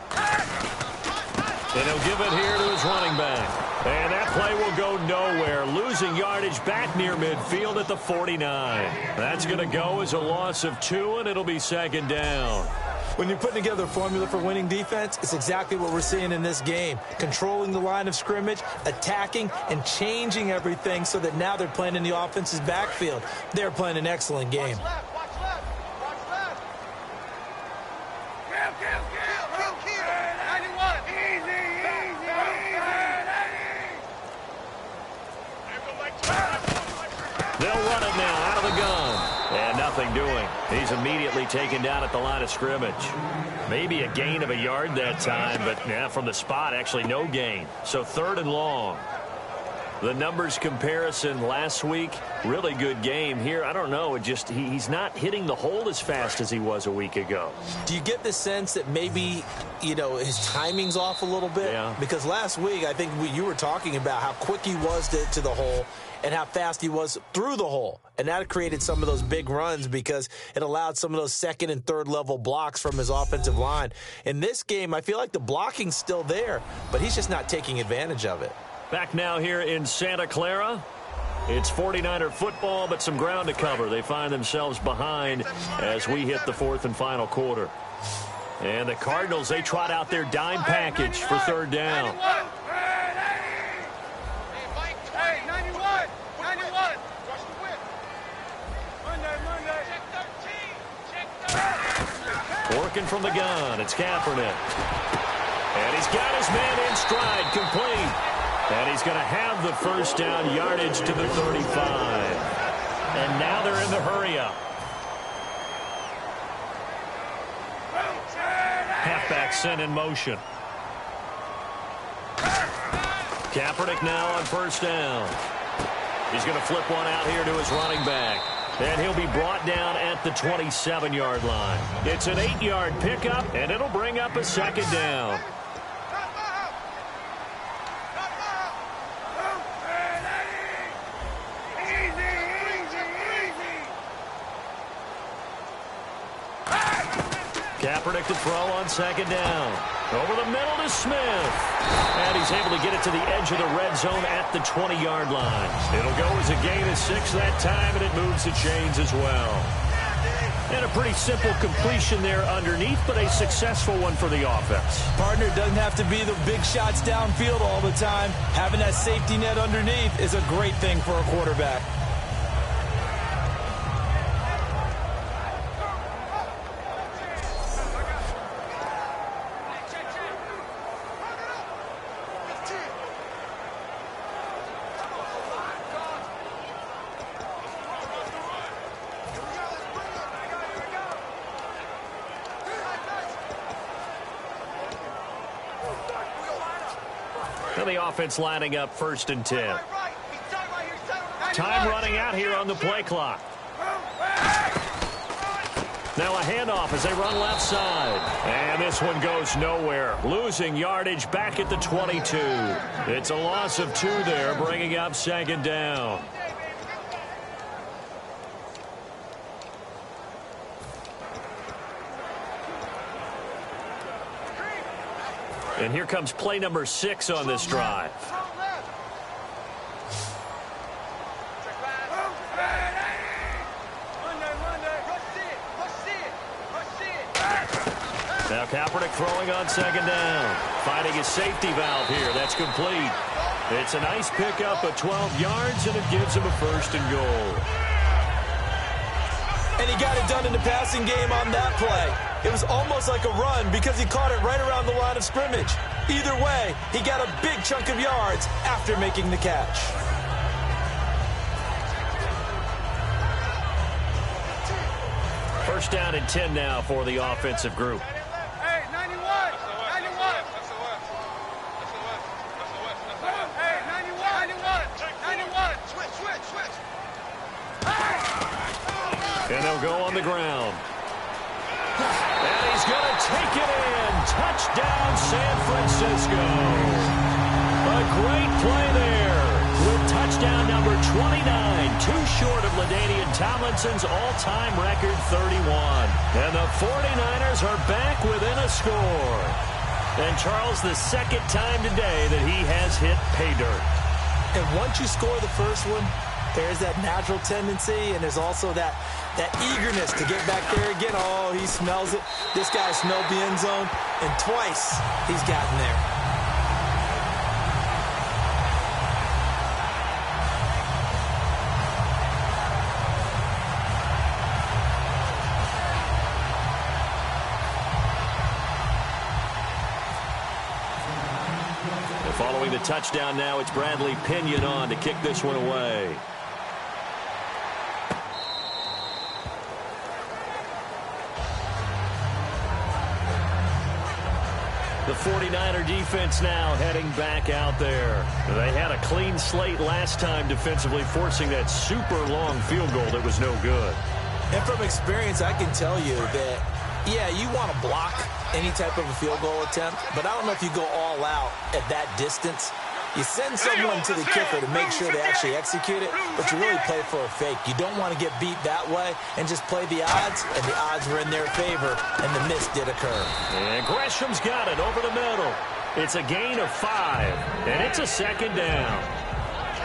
And he'll give it here to his running back. And that play will go nowhere. Losing yardage back near midfield at the 49. That's going to go as a loss of 2, and it'll be 2nd down. When you're putting together a formula for winning defense, it's exactly what we're seeing in this game. Controlling the line of scrimmage, attacking, and changing everything so that now they're playing in the offense's backfield. They're playing an excellent game. Watch left. Kill. 91. Easy. They'll run it now out of the gun. And nothing doing. He's immediately taken down at the line of scrimmage. Maybe a gain of a yard that time, but yeah, from the spot, actually no gain. So 3rd and long. The numbers comparison last week, really good game. Here, I don't know, he's not hitting the hole as fast as he was a week ago. Do you get the sense that maybe, his timing's off a little bit? Yeah. Because last week, I think you were talking about how quick he was to the hole and how fast he was through the hole. And that created some of those big runs because it allowed some of those 2nd and 3rd level blocks from his offensive line. In this game, I feel like the blocking's still there, but he's just not taking advantage of it. Back now here in Santa Clara. It's 49er football, but some ground to cover. They find themselves behind as we hit the fourth and final quarter. And the Cardinals, they trot out their dime package for third down. Working from the gun, it's Kaepernick. And he's got his man in stride, complete. And he's going to have the first down, yardage to the 35. And now they're in the hurry-up. Halfback sent in motion. Kaepernick now on first down. He's going to flip one out here to his running back. And he'll be brought down at the 27-yard line. It's an 8-yard pickup, and it'll bring up a second down. Kaepernick to throw on second down. Over the middle to Smith. And he's able to get it to the edge of the red zone at the 20-yard line. It'll go as a gain of 6 that time, and it moves the chains as well. And a pretty simple completion there underneath, but a successful one for the offense. Partner, doesn't have to be the big shots downfield all the time. Having that safety net underneath is a great thing for a quarterback. And the offense lining up 1st and 10. Time running out here on the play clock. Now a handoff as they run left side. And this one goes nowhere. Losing yardage back at the 22. It's a loss of 2 there, bringing up second down. And here comes play number 6 on this drive. Now Kaepernick throwing on second down. Finding his safety valve here. That's complete. It's a nice pickup of 12 yards, and it gives him a 1st and goal. And he got it done in the passing game on that play. It was almost like a run because he caught it right around the line of scrimmage. Either way, he got a big chunk of yards after making the catch. First down and 10 now for the offensive group. Hey, 91! 91! Hey, 91! 91! Switch! And they'll go on the ground. And he's going to take it in. Touchdown, San Francisco. A great play there with touchdown number 29. Too short of LaDainian Tomlinson's all-time record 31. And the 49ers are back within a score. And Charles, the second time today that he has hit pay dirt. And once you score the first one, there's that natural tendency, and there's also that eagerness to get back there again. Oh, he smells it. This guy smelled the end zone, and twice he's gotten there. And following the touchdown now, it's Bradley Pinion on to kick this one away. The 49er defense now heading back out there. They had a clean slate last time defensively, forcing that super long field goal that was no good. And from experience, I can tell you that, yeah, you want to block any type of a field goal attempt, but I don't know if you go all out at that distance. You send someone to the kicker to make sure they actually execute it, but you really play for a fake. You don't want to get beat that way and just play the odds, and the odds were in their favor, and the miss did occur. And Gresham's got it over the middle. It's a gain of 5, and it's a second down.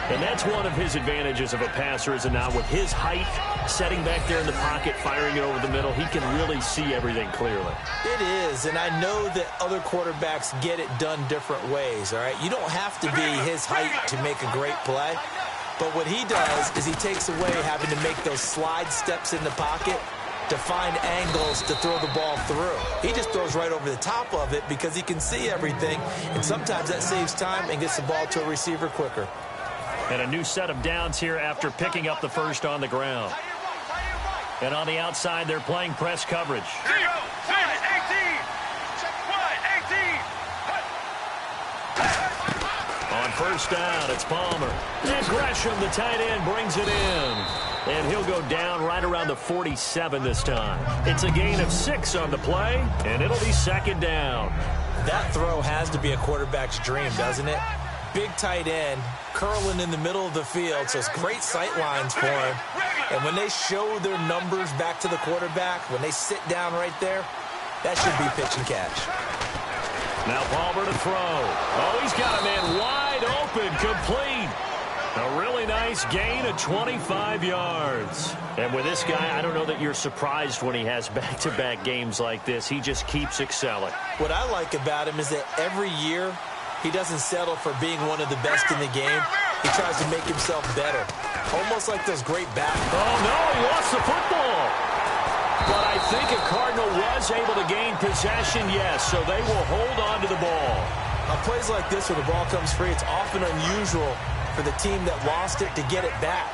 And that's one of his advantages of a passer, is it not? With his height, setting back there in the pocket, firing it over the middle, he can really see everything clearly. It is, and I know that other quarterbacks get it done different ways, all right? You don't have to be his height to make a great play. But what he does is he takes away having to make those slide steps in the pocket to find angles to throw the ball through. He just throws right over the top of it because he can see everything, and sometimes that saves time and gets the ball to a receiver quicker. And a new set of downs here after picking up the first on the ground. And on the outside, they're playing press coverage. 0, 18. On first down, it's Palmer. And Gresham, the tight end, brings it in. And he'll go down right around the 47 this time. It's a gain of 6 on the play, and it'll be second down. That throw has to be a quarterback's dream, doesn't it? Big tight end, curling in the middle of the field, so it's great sight lines for him. And when they show their numbers back to the quarterback, when they sit down right there, that should be pitch and catch. Now Palmer to throw. Oh, he's got a man wide open, complete. A really nice gain of 25 yards. And with this guy, I don't know that you're surprised when he has back-to-back games like this. He just keeps excelling. What I like about him is that every year, he doesn't settle for being one of the best in the game. He tries to make himself better. Almost like those great back. Oh, no, he lost the football. But I think a Cardinal was able to gain possession, yes, so they will hold on to the ball. On plays like this where the ball comes free, it's often unusual for the team that lost it to get it back.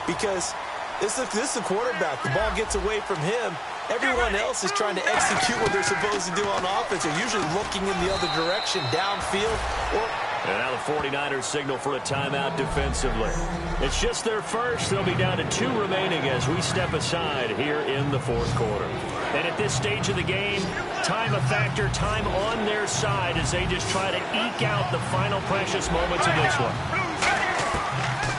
Because this is the quarterback. The ball gets away from him. Everyone else is trying to execute what they're supposed to do on offense. They're usually looking in the other direction, downfield. And now the 49ers signal for a timeout defensively. It's just their first. They'll be down to 2 remaining as we step aside here in the fourth quarter. And at this stage of the game, time a factor, time on their side as they just try to eke out the final precious moments of this one.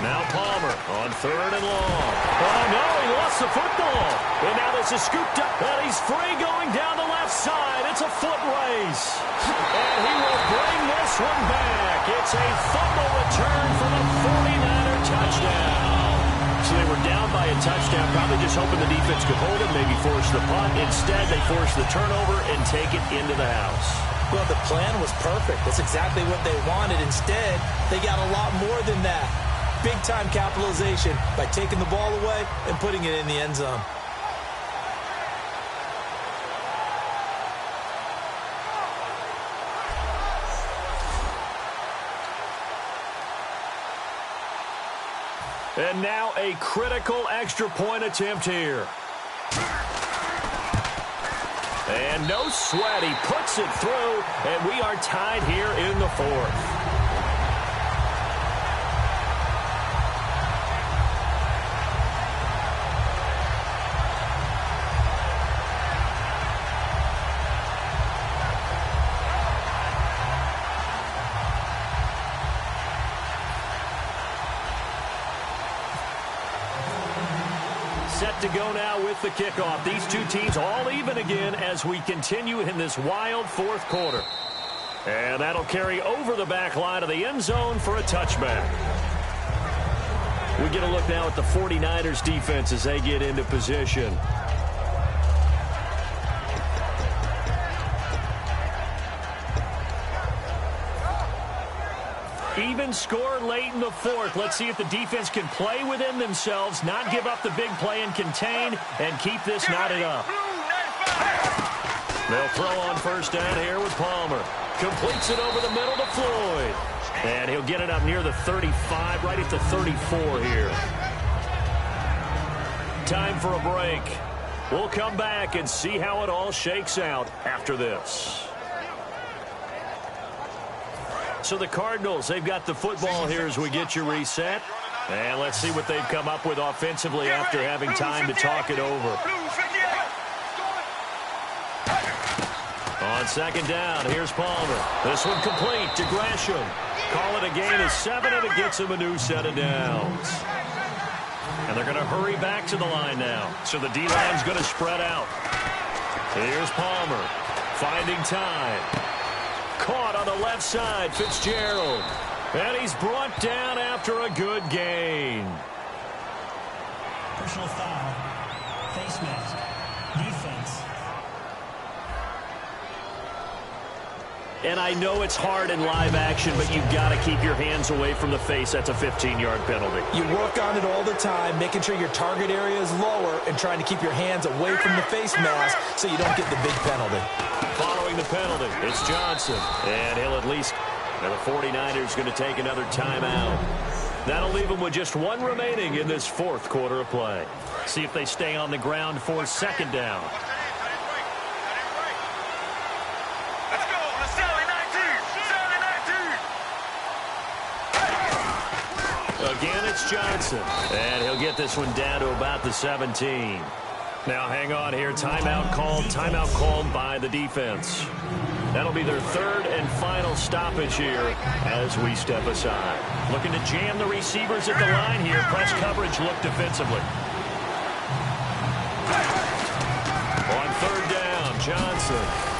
Now Palmer on 3rd and long. Oh, no, he lost the football. And now this is scooped up, and he's free going down the left side. It's a foot race. And he will bring this one back. It's a fumble return for the 49er touchdown. So they were down by a touchdown, probably just hoping the defense could hold it, maybe force the punt. Instead, they forced the turnover and take it into the house. Well, the plan was perfect. That's exactly what they wanted. Instead, they got a lot more than that. Big-time capitalization by taking the ball away and putting it in the end zone. And now a critical extra point attempt here. And no sweat. He puts it through, and we are tied here in the fourth. Set to go now with the kickoff. These two teams all even again as we continue in this wild fourth quarter. And that'll carry over the back line of the end zone for a touchback. We get a look now at the 49ers defense as they get into position. Even score late in the fourth. Let's see if the defense can play within themselves, not give up the big play and contain, and keep this knotted up. They'll throw on first down here with Palmer. Completes it over the middle to Floyd. And he'll get it up near the 35, right at the 34 here. Time for a break. We'll come back and see how it all shakes out after this. So the Cardinals, they've got the football here as we get you reset. And let's see what they've come up with offensively after having time to talk it over. On second down, here's Palmer. This one complete to Gresham. Call it a gain of 7, and it gets him a new set of downs. And they're going to hurry back to the line now. So the D-line's going to spread out. Here's Palmer finding time. Caught on the left side, Fitzgerald. And he's brought down after a good gain. Personal foul. Face mask. Defense. And I know it's hard in live action, but you've got to keep your hands away from the face. That's a 15-yard penalty. You work on it all the time, making sure your target area is lower and trying to keep your hands away from the face mask so you don't get the big penalty. Following the penalty, it's Johnson. And he'll at least, and the 49ers going to take another timeout. That'll leave them with just one remaining in this fourth quarter of play. See if they stay on the ground for second down. Again, it's Johnson. And he'll get this one down to about the 17. Now, hang on here. Timeout called by the defense. That'll be their third and final stoppage here as we step aside. Looking to jam the receivers at the line here. Press coverage look defensively. On third down, Johnson.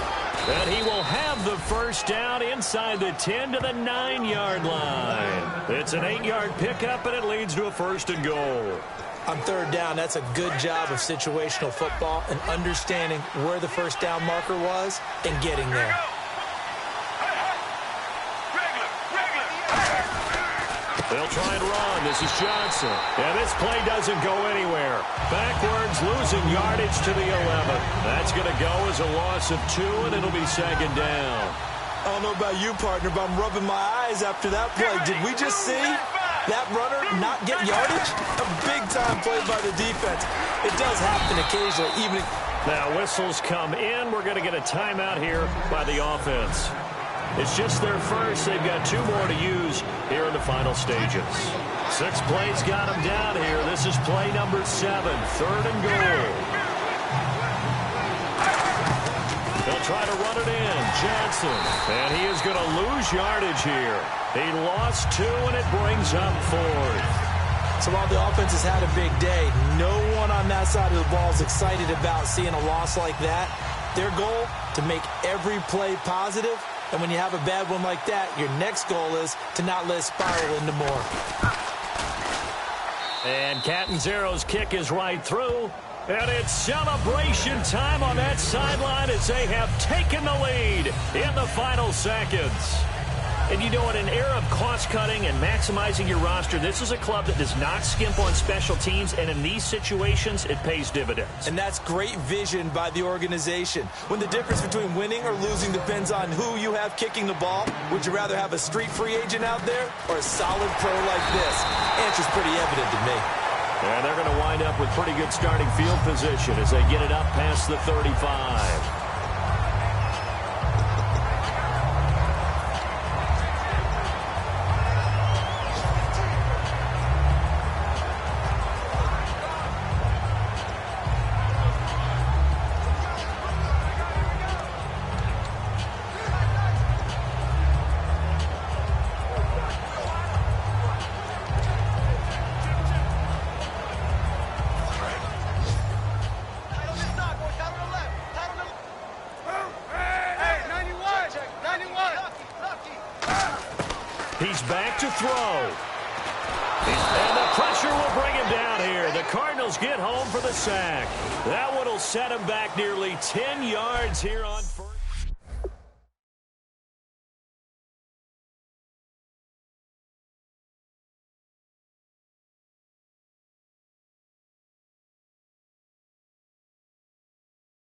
And he will have the first down inside the 10 to the 9-yard line. It's an 8-yard pickup, and it leads to a first and goal. On third down, that's a good job of situational football and understanding where the first down marker was and getting there. They'll try and run. This is Johnson. And this play doesn't go anywhere. Backwards, losing yardage to the 11. That's going to go as a loss of 2, and it'll be second down. I don't know about you, partner, but I'm rubbing my eyes after that play. Did we just see that runner not get yardage? A big-time play by the defense. It does happen occasionally, even... Now, whistles come in. We're going to get a timeout here by the offense. It's just their first. They've got 2 more to use here in the final stages. 6 plays got them down here. This is play number 7, third and goal. They'll try to run it in. Johnson. And he is going to lose yardage here. He lost 2, and it brings up 4th. So while the offense has had a big day, no one on that side of the ball is excited about seeing a loss like that. Their goal, to make every play positive. And when you have a bad one like that, your next goal is to not let it spiral into more. And Catanzaro's kick is right through. And it's celebration time on that sideline as they have taken the lead in the final seconds. And you know, in an era of cost-cutting and maximizing your roster, this is a club that does not skimp on special teams, and in these situations, it pays dividends. And that's great vision by the organization. When the difference between winning or losing depends on who you have kicking the ball, would you rather have a street free agent out there or a solid pro like this? Answer's pretty evident to me. And they're going to wind up with pretty good starting field position as they get it up past the 35. He's back to throw. And the pressure will bring him down here. The Cardinals get home for the sack. That one will set him back nearly 10 yards here on first.